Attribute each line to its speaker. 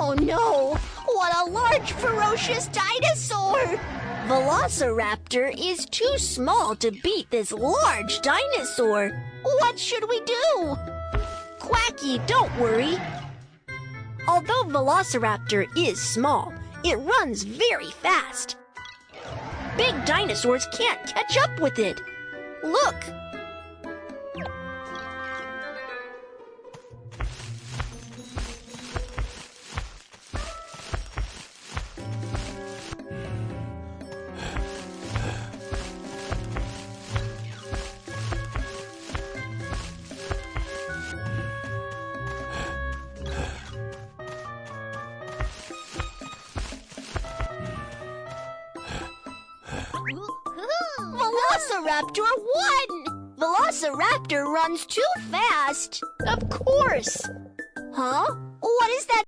Speaker 1: Oh no! What a large, ferocious dinosaur! Velociraptor is too small to beat this large dinosaur. What should we do? Quacky, don't worry. Although Velociraptor is small, it runs very fast. Big dinosaurs can't catch up with it. Look! Velociraptor won! Velociraptor runs too fast. Of course. Huh? What is that